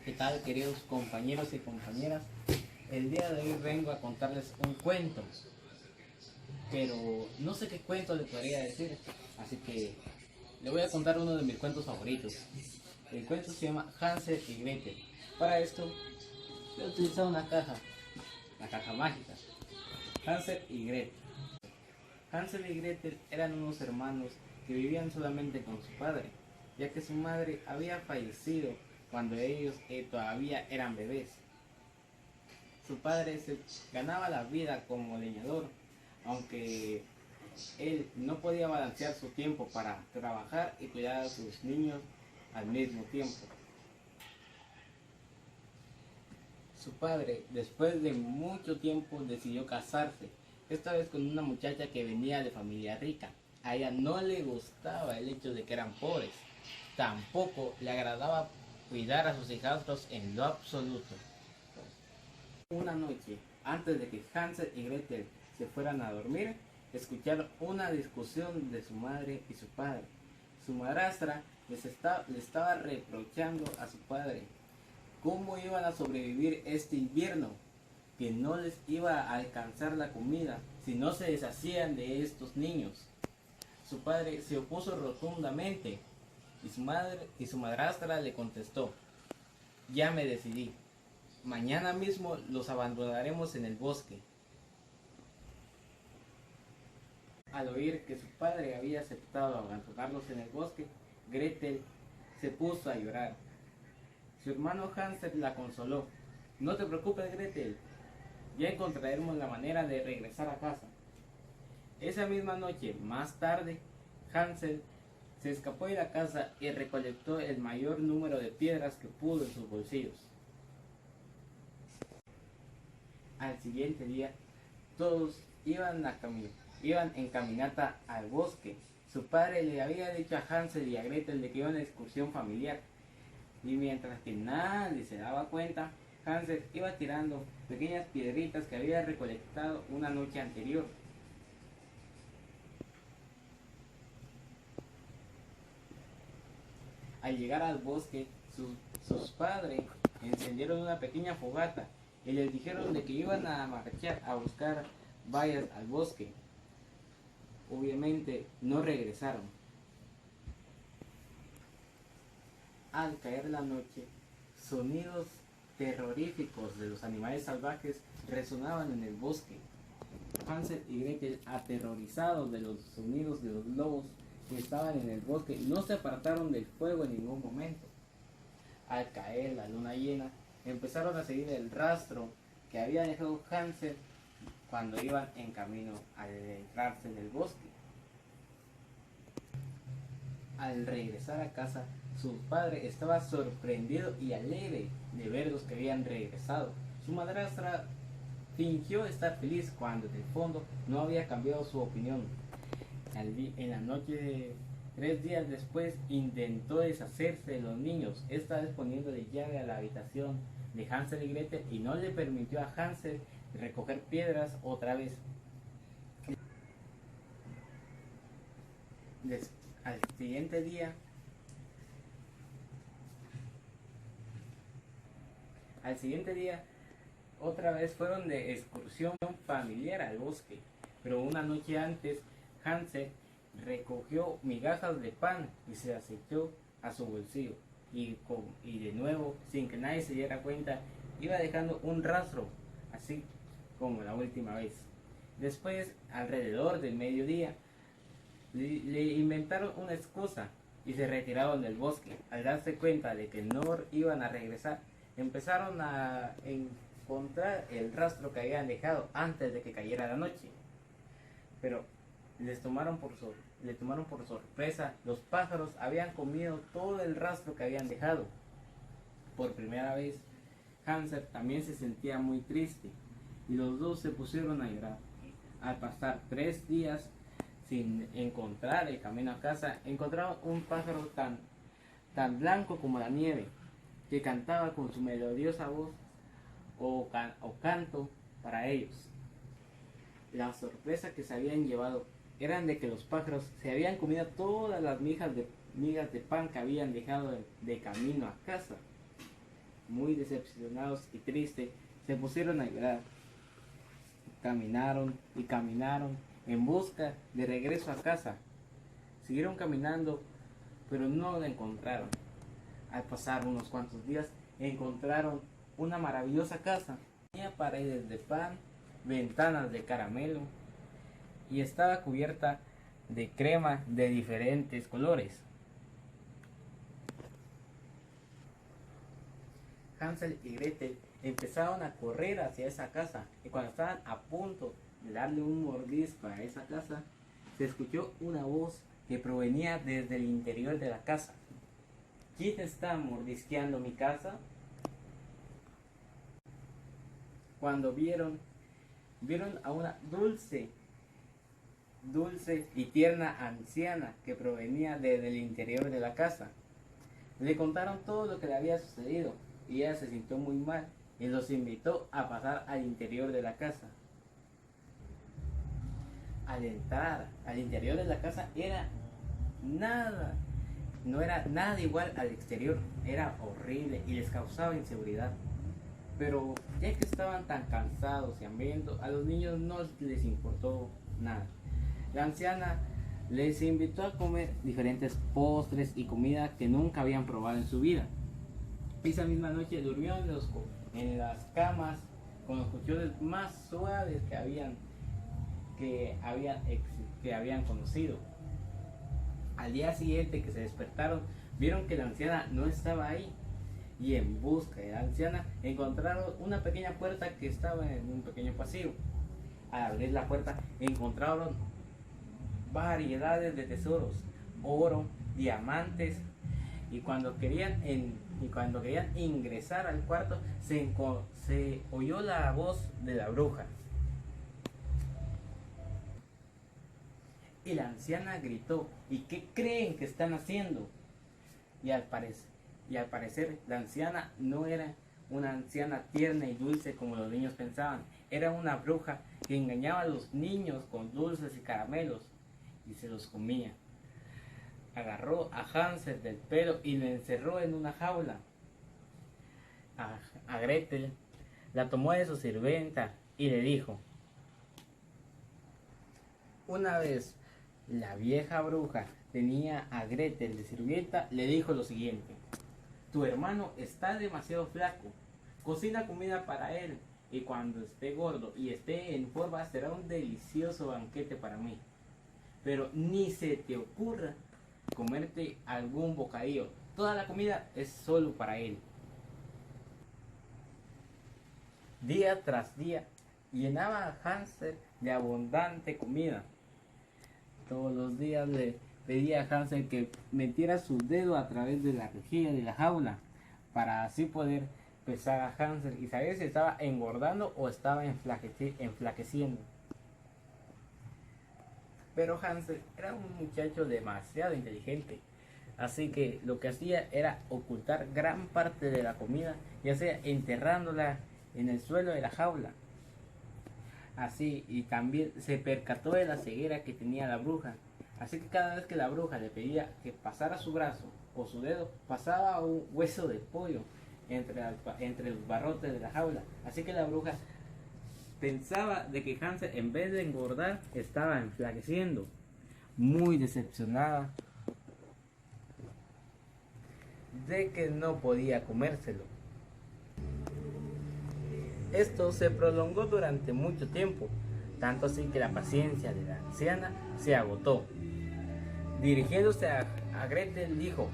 ¿Qué tal, queridos compañeros y compañeras? El día de hoy vengo a contarles un cuento, pero no sé qué cuento le podría decir, así que le voy a contar uno de mis cuentos favoritos. El cuento se llama Hansel y Gretel. Para esto he utilizado una caja, la caja mágica. Hansel y Gretel. Hansel y Gretel eran unos hermanos que vivían solamente con su padre, ya que su madre había fallecido cuando ellos todavía eran bebés. Su padre se ganaba la vida como leñador, aunque él no podía balancear su tiempo para trabajar y cuidar a sus niños al mismo tiempo. Su padre, después de mucho tiempo, decidió casarse, esta vez con una muchacha que venía de familia rica. A ella no le gustaba el hecho de que eran pobres, tampoco le agradaba cuidar a sus hijastros en lo absoluto. Una noche, antes de que Hansel y Gretel se fueran a dormir, escucharon una discusión de su madre y su padre. Su madrastra le estaba reprochando a su padre cómo iban a sobrevivir este invierno, que no les iba a alcanzar la comida si no se deshacían de estos niños. Su padre se opuso rotundamente y su madrastra le contestó: ya me decidí. Mañana mismo los abandonaremos en el bosque. Al oír que su padre había aceptado abandonarlos en el bosque, Gretel se puso a llorar. Su hermano Hansel la consoló. No te preocupes, Gretel, ya encontraremos la manera de regresar a casa. Esa misma noche, más tarde, Hansel se escapó de la casa y recolectó el mayor número de piedras que pudo en sus bolsillos. Al siguiente día, todos iban en caminata al bosque. Su padre le había dicho a Hansel y a Gretel de que iban a una excursión familiar. Y mientras que nadie se daba cuenta, Hansel iba tirando pequeñas piedritas que había recolectado una noche anterior. Al llegar al bosque, sus padres encendieron una pequeña fogata y les dijeron de que iban a marchar a buscar bayas al bosque. Obviamente no regresaron. Al caer la noche, sonidos terroríficos de los animales salvajes resonaban en el bosque. Hansel y Gretel, aterrorizados de los sonidos de los lobos que estaban en el bosque, no se apartaron del fuego en ningún momento. Al caer la luna llena, empezaron a seguir el rastro que había dejado Hansel cuando iban en camino a adentrarse en el bosque. Al regresar a casa, su padre estaba sorprendido y alegre de ver los que habían regresado. Su madrastra fingió estar feliz cuando en el fondo no había cambiado su opinión. En la noche de 3 días después intentó deshacerse de los niños, esta vez poniéndole llave a la habitación de Hansel y Gretel, y no le permitió a Hansel recoger piedras otra vez. Al siguiente día, otra vez fueron de excursión familiar al bosque, pero una noche antes Hansel recogió migajas de pan y se las echó a su bolsillo, y de nuevo, sin que nadie se diera cuenta, iba dejando un rastro, así como la última vez. Después, alrededor del mediodía, le inventaron una excusa y se retiraron del bosque. Al darse cuenta de que no iban a regresar, empezaron a encontrar el rastro que habían dejado antes de que cayera la noche. Pero le tomaron por sorpresa. Los pájaros habían comido todo el rastro que habían dejado. Por primera vez, Hansel también se sentía muy triste y los dos se pusieron a llorar. Al pasar 3 días sin encontrar el camino a casa, encontraron un pájaro tan blanco como la nieve, que cantaba con su melodiosa voz o canto para ellos. La sorpresa que se habían llevado eran de que los pájaros se habían comido todas las migas de pan que habían dejado de camino a casa. muy decepcionados y tristes, se pusieron a llorar. Caminaron y caminaron en busca de regreso a casa. Siguieron caminando, pero no la encontraron. Al pasar unos cuantos días, encontraron una maravillosa casa. Tenía paredes de pan, ventanas de caramelo y estaba cubierta de crema de diferentes colores. Hansel y Gretel empezaron a correr hacia esa casa y cuando estaban a punto de darle un mordisco a esa casa, se escuchó una voz que provenía desde el interior de la casa. ¿Quién está mordisqueando mi casa? Cuando vieron a una dulce y tierna anciana que provenía desde el interior de la casa. Le contaron todo lo que le había sucedido y ella se sintió muy mal y los invitó a pasar al interior de la casa. Al entrar al interior de la casa no era nada igual al exterior, era horrible y les causaba inseguridad. Pero ya que estaban tan cansados y hambrientos, a los niños no les importó nada. La anciana les invitó a comer diferentes postres y comida que nunca habían probado en su vida. Esa misma noche durmió en las camas con los colchones más suaves que habían conocido. Al día siguiente que se despertaron, vieron que la anciana no estaba ahí. Y en busca de la anciana encontraron una pequeña puerta que estaba en un pequeño pasillo. Al abrir la puerta encontraron variedades de tesoros, oro, diamantes, y cuando querían ingresar al cuarto se oyó la voz de la bruja. Y la anciana gritó: ¿y qué creen que están haciendo? Y al parecer la anciana no era una anciana tierna y dulce como los niños pensaban. Era una bruja que engañaba a los niños con dulces y caramelos y se los comía. Agarró a Hansel del pelo y le encerró en una jaula. A Gretel la tomó de su sirvienta y le dijo: una vez la vieja bruja tenía a Gretel de sirvienta, le dijo lo siguiente: tu hermano está demasiado flaco, cocina comida para él y cuando esté gordo y esté en forma será un delicioso banquete para mí. Pero ni se te ocurra comerte algún bocadillo, toda la comida es solo para él. Día tras día llenaba a Hansel de abundante comida. Todos los días le pedía a Hansel que metiera su dedo a través de la rejilla de la jaula para así poder pesar a Hansel y saber si estaba engordando o estaba enflaqueciendo. Pero Hansel era un muchacho demasiado inteligente, así que lo que hacía era ocultar gran parte de la comida, ya sea enterrándola en el suelo de la jaula. Así, y también se percató de la ceguera que tenía la bruja. Así que cada vez que la bruja le pedía que pasara su brazo o su dedo, pasaba un hueso de pollo entre los barrotes de la jaula. Así que la bruja pensaba de que Hansel, en vez de engordar, estaba enflaqueciendo. Muy decepcionada de que no podía comérselo. Esto se prolongó durante mucho tiempo, tanto así que la paciencia de la anciana se agotó. Dirigiéndose a Gretel dijo: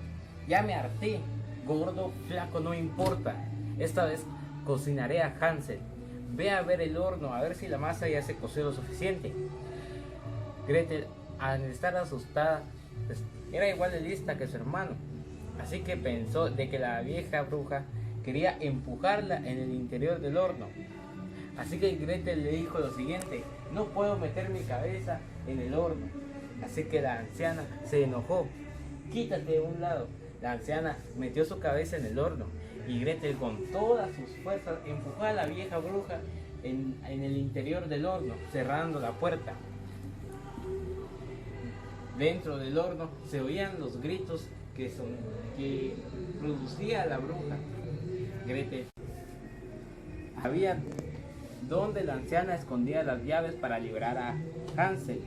ya me harté, gordo, flaco, no importa. Esta vez cocinaré a Hansel. Ve a ver el horno, a ver si la masa ya se coció lo suficiente. Gretel, al estar asustada, pues, era igual de lista que su hermano. Así que pensó de que la vieja bruja quería empujarla en el interior del horno. Así que Gretel le dijo lo siguiente: no puedo meter mi cabeza en el horno. Así que la anciana se enojó: quítate de un lado. La anciana metió su cabeza en el horno y Gretel con todas sus fuerzas empujó a la vieja bruja en el interior del horno, cerrando la puerta. Dentro del horno se oían los gritos que producía la bruja. Gretel había donde la anciana escondía las llaves para liberar a Hansel.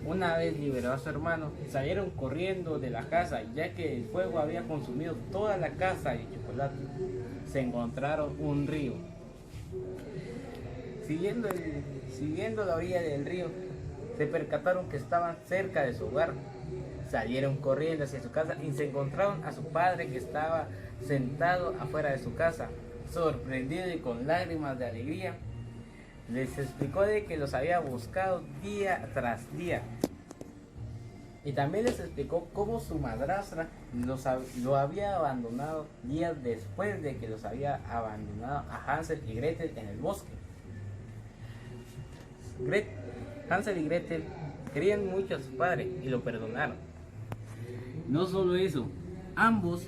Una vez liberó a su hermano, salieron corriendo de la casa, ya que el fuego había consumido toda la casa de chocolate. Se encontraron un río. Siguiendo la orilla del río, se percataron que estaban cerca de su hogar. Salieron corriendo hacia su casa y se encontraron a su padre, que estaba sentado afuera de su casa. Sorprendido y con lágrimas de alegría, les explicó de que los había buscado día tras día. Y también les explicó cómo su madrastra lo había abandonado días después de que los había abandonado a Hansel y Gretel en el bosque. Hansel y Gretel querían mucho a su padre y lo perdonaron. No solo eso, ambos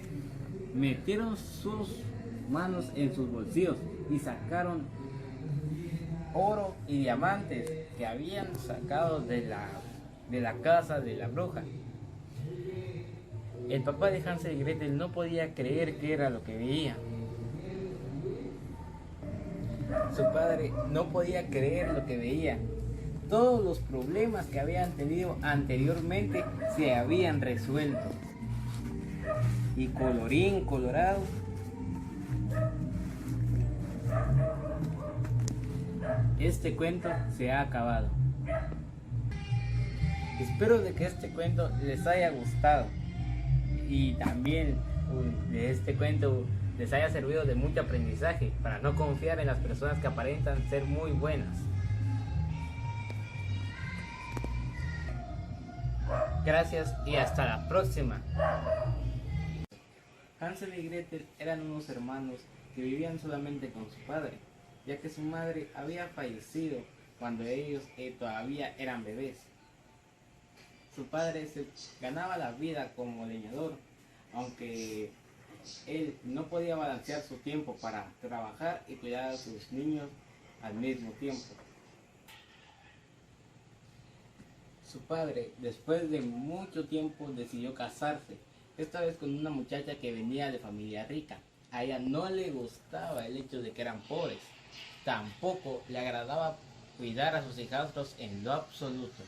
metieron sus manos en sus bolsillos y sacaron oro y diamantes que habían sacado de la casa de la bruja. El papá de Hansel y Gretel no podía creer que era lo que veía. Su padre no podía creer lo que veía. Todos los problemas que habían tenido anteriormente se habían resuelto. Y colorín colorado, este cuento se ha acabado. Espero de que este cuento les haya gustado y también de este cuento les haya servido de mucho aprendizaje para no confiar en las personas que aparentan ser muy buenas. Gracias y hasta la próxima. Hansel y Gretel eran unos hermanos que vivían solamente con su padre, ya que su madre había fallecido cuando ellos todavía eran bebés. Su padre se ganaba la vida como leñador, aunque él no podía balancear su tiempo para trabajar y cuidar a sus niños al mismo tiempo. Su padre, después de mucho tiempo, decidió casarse, esta vez con una muchacha que venía de familia rica. A ella no le gustaba el hecho de que eran pobres, tampoco le agradaba cuidar a sus hijastros en lo absoluto.